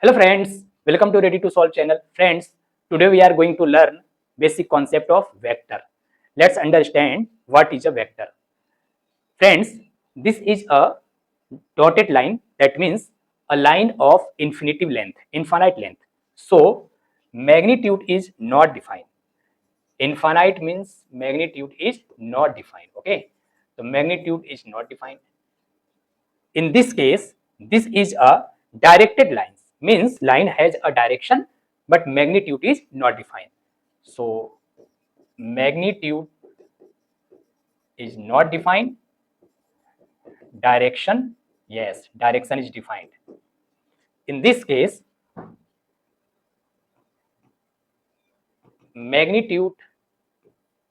Hello friends, welcome to Ready to Solve channel. Friends, today we are going to learn basic concept of vector. Let's understand what is a vector. Friends, this is a dotted line, that means a line of infinite length. So magnitude is not defined. Infinite means magnitude is not defined. Okay, the magnitude is not defined. In this case, this is a directed line, means line has a direction but magnitude is not defined. So magnitude is not defined, direction, yes, direction is defined. In this case, magnitude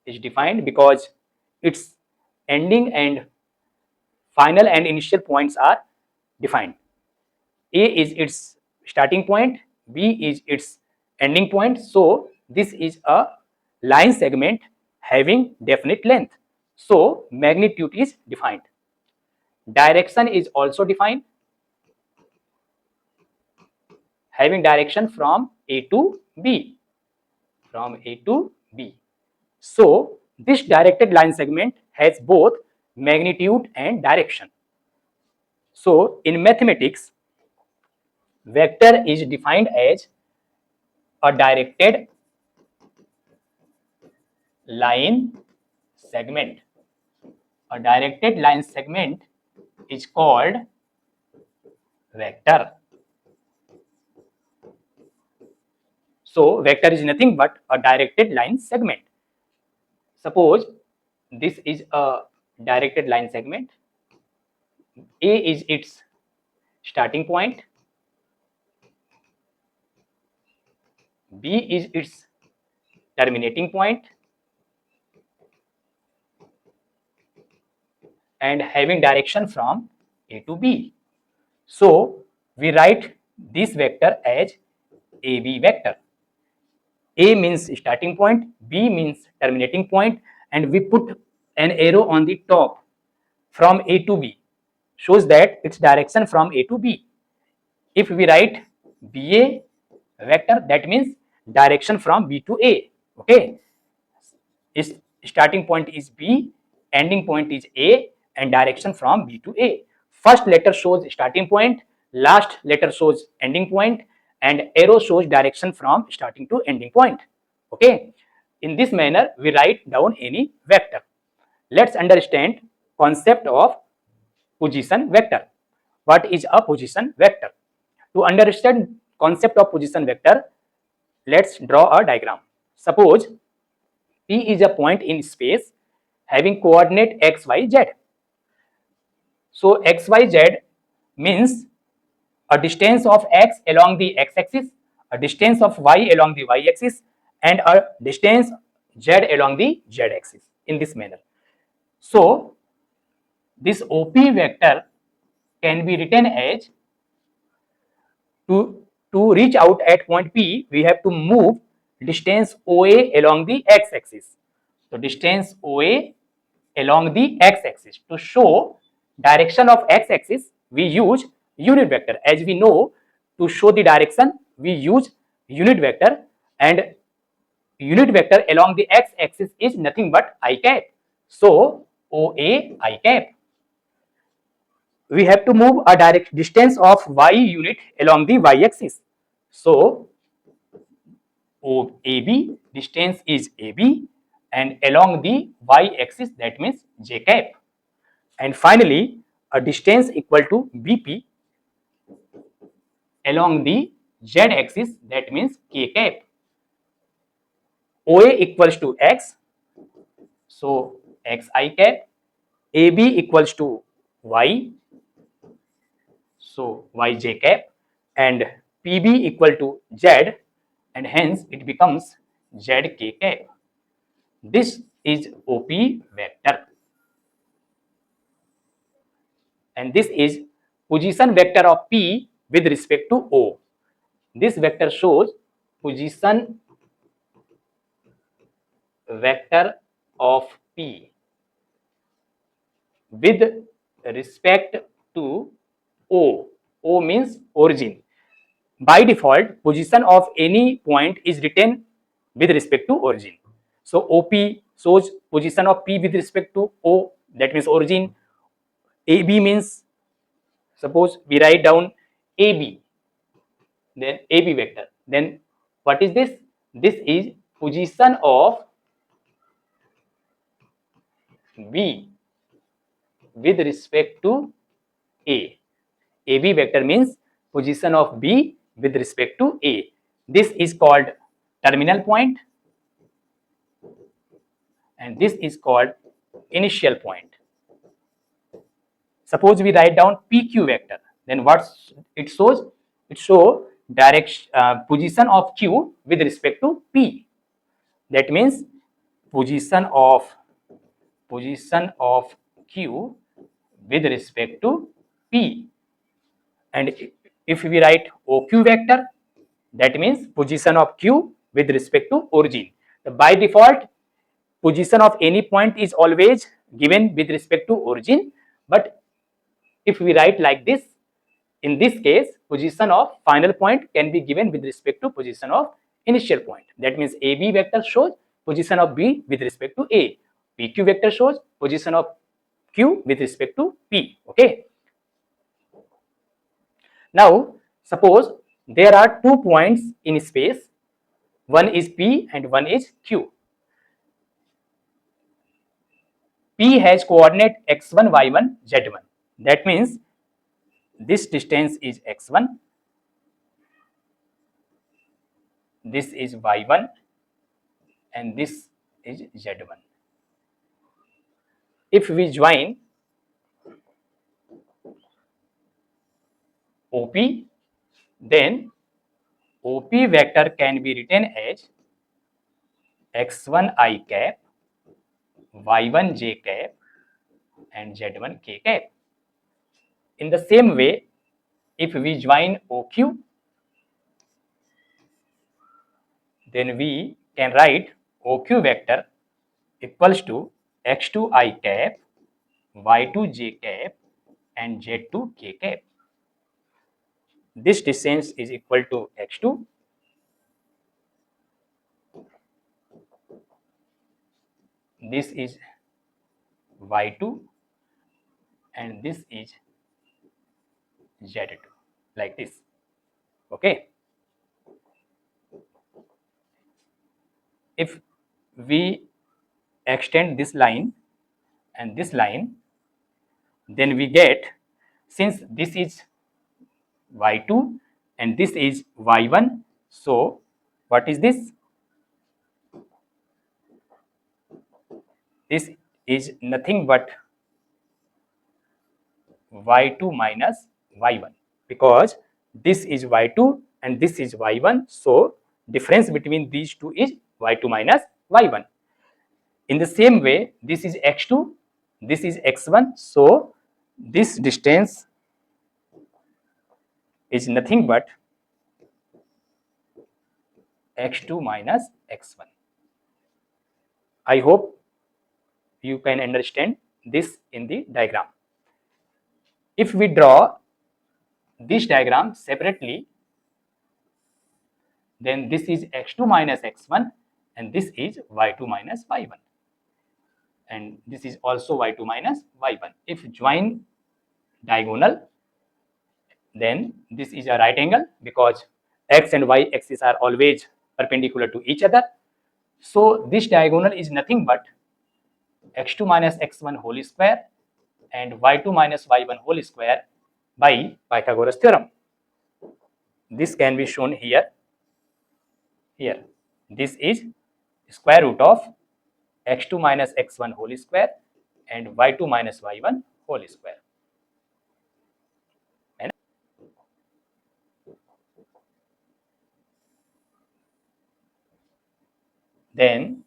is defined because its ending and final and initial points are defined. A is its starting point, B is its ending point. So this is a line segment having definite length. So magnitude is defined. Direction is also defined, having direction from A to B. From A to B. So this directed line segment has both magnitude and direction. So in mathematics, vector is defined as a directed line segment. A directed line segment is called vector. So vector is nothing but a directed line segment. Suppose this is a directed line segment. A is its starting point, B is its terminating point, and having direction from A to B. So we write this vector as AB vector. A means starting point, B means terminating point, and we put an arrow on the top from A to B, shows that its direction from A to B. If we write BA vector, that means direction from B to A. Okay, its starting point is B, ending point is A, and direction from B to A. First letter shows starting point, last letter shows ending point, and arrow shows direction from starting to ending point. Okay, in this manner we write down any vector. Let's understand concept of position vector. What is a position vector? To understand concept of position vector, let's draw a diagram. Suppose P is a point in space having coordinate x, y, z. So x, y, z means a distance of x along the x-axis, a distance of y along the y-axis, and a distance z along the z-axis, in this manner. So this OP vector can be written as to reach out at point P, we have to move distance OA along the x-axis. So distance OA along the x-axis. To show direction of x-axis, we use unit vector. As we know, to show the direction, we use unit vector, and unit vector along the x-axis is nothing but I cap. So OA I cap. We have to move a direct distance of y unit along the y-axis. So AB, distance is AB, and along the y-axis, that means j cap. And finally, a distance equal to BP along the z-axis, that means k cap. OA equals to x, so xi cap. AB equals to y, so yj cap, and PB equal to z, and hence it becomes zk cap. This is OP vector, and this is position vector of P with respect to O. This vector shows position vector of P with respect to O. O means origin. by default, position of any point is written with respect to origin. So OP shows position of P with respect to O, that means origin. AB means, suppose we write down AB, then AB vector. Then what is this? This is position of B with respect to A. AB vector means position of B with respect to A. This is called terminal point and this is called initial point. Suppose we write down PQ vector, then what it shows? It shows direction position of Q with respect to P. That means position of Q with respect to P. And if we write OQ vector, that means position of Q with respect to origin. So by default, position of any point is always given with respect to origin, but if we write like this, in this case, position of final point can be given with respect to position of initial point. That means AB vector shows position of B with respect to A. PQ vector shows position of Q with respect to P. Okay. Now, suppose there are 2 points in space, one is P and one is Q. P has coordinate x1, y1, z1. That means this distance is x1, this is y1, and this is z1. If we join OP, then OP vector can be written as x1 I cap, y1 j cap, and z1 k cap. In the same way, if we join OQ, then we can write OQ vector equals to x2 I cap, y2 j cap, and z2 k cap. This distance is equal to x2, this is y2, and this is z2, like this. Okay. If we extend this line and this line, then we get, since this is y2 and this is y1, so what is this? This is nothing but y2 minus y1, because this is y2 and this is y1, so difference between these two is y2 minus y1. In the same way, this is x2, this is x1, so this distance is nothing but x2 minus x1. I hope you can understand this in the diagram. If we draw this diagram separately, then this is x2 minus x1 and this is y2 minus y1, and this is also y2 minus y1. If join diagonal, then this is a right angle because x and y axis are always perpendicular to each other. So this diagonal is nothing but x2 minus x1 whole square and y2 minus y1 whole square by Pythagoras theorem. This can be shown here. This is square root of x2 minus x1 whole square and y2 minus y1 whole square. And then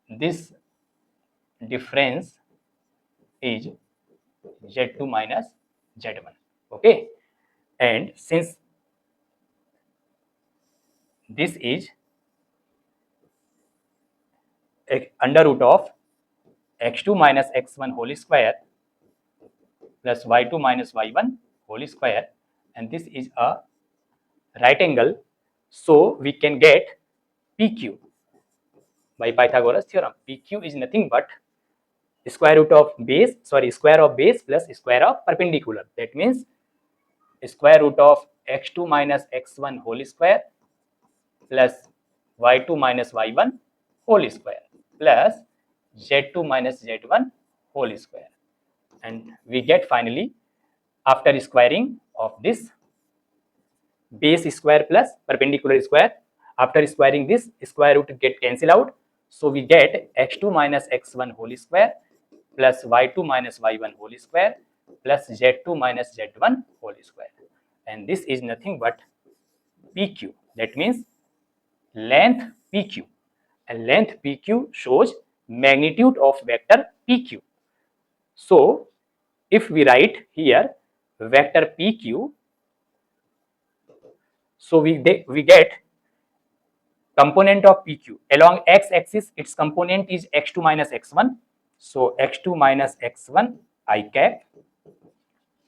this difference is z2 minus z1. Okay, and since this is under root of x2 minus x1 whole square plus y2 minus y1 whole square, and this is a right angle, so we can get PQ by Pythagoras theorem. PQ is nothing but square of base plus square of perpendicular. That means square root of x2 minus x1 whole square plus y2 minus y1 whole square plus z2 minus z1 whole square. And we get finally, after squaring of this base square plus perpendicular square, after squaring this, square root get cancel out, so we get x2 minus x1 whole square plus y2 minus y1 whole square plus z2 minus z1 whole square, and this is nothing but PQ. That means length PQ, and length PQ shows magnitude of vector PQ. So if we write here vector PQ, so we get component of PQ along x-axis, its component is x2 minus x1, so x2 minus x1 I cap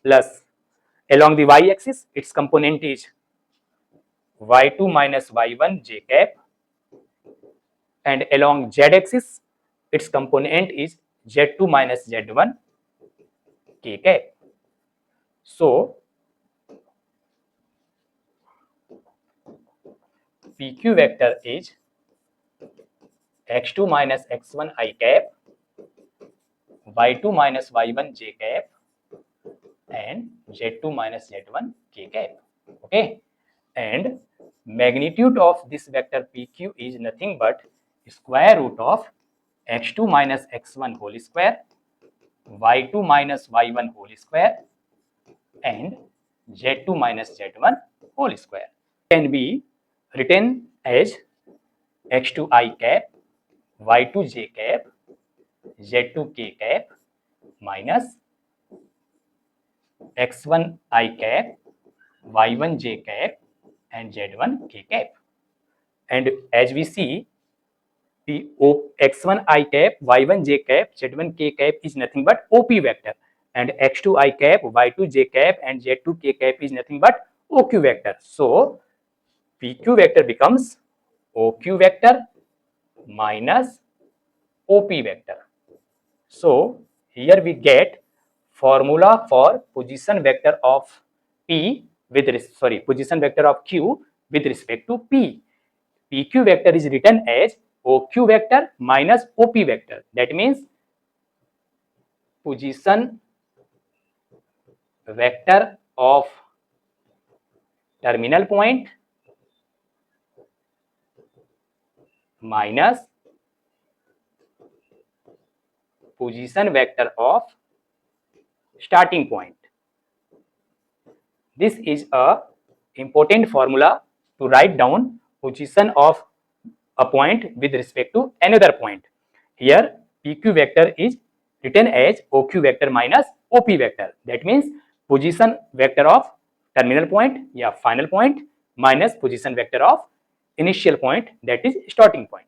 plus along the y-axis, its component is y2 minus y1 j cap, and along z-axis, its component is z2 minus z1 k cap. So PQ vector is x2 minus x1 I cap, y2 minus y1 j cap, and z2 minus z1 k cap. Okay, and magnitude of this vector PQ is nothing but square root of x2 minus x1 whole square, y2 minus y1 whole square, and z2 minus z1 whole square. Can be written as x2 I cap, y2 j cap, z2 k cap minus x1 I cap, y1 j cap, and z1 k cap. And as we see, the x1 I cap, y1 j cap, z1 k cap is nothing but OP vector, and x2 I cap, y2 j cap, and z2 k cap is nothing but OQ vector. So PQ vector becomes OQ vector minus OP vector. So here we get formula for position vector of P with position vector of Q with respect to P. PQ vector is written as OQ vector minus OP vector. That means position vector of terminal point minus position vector of starting point. This is a important formula to write down position of a point with respect to another point. Here PQ vector is written as OQ vector minus OP vector. That means position vector of terminal point, yeah, final point, minus position vector of initial point, that is starting point.